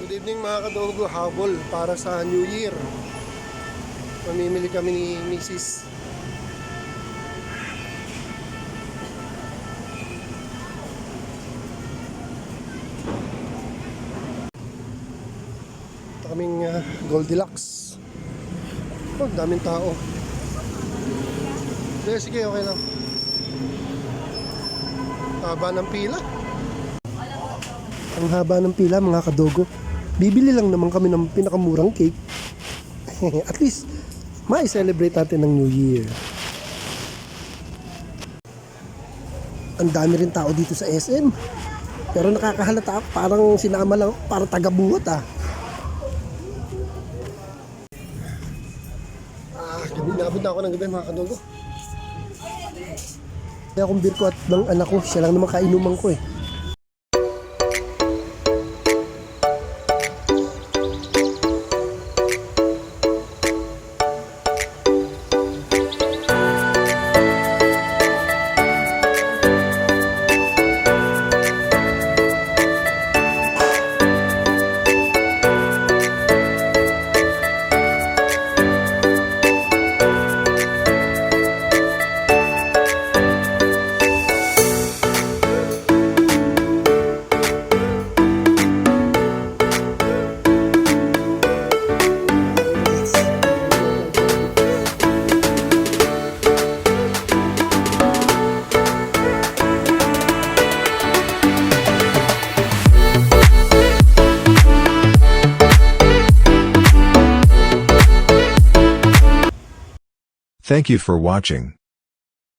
Good evening mga kadogo, habol para sa New Year. Mamimili kami ni Mrs. Ito kaming Goldilocks. Oh, daming tao. Sige, okay lang. Haba ng pila. Ang haba ng pila mga kadogo. Bibili lang naman kami ng pinakamurang cake. At least, ma-celebrate natin ng New Year. Ang dami rin tao dito sa SM. Pero nakakahalata ako, parang sinama lang, parang taga-buhat gabi na ako ng gabi mga kadogo. Kaya akong beer ko at ng anak ko, siya lang naman kainuman ko eh. Thank you for watching.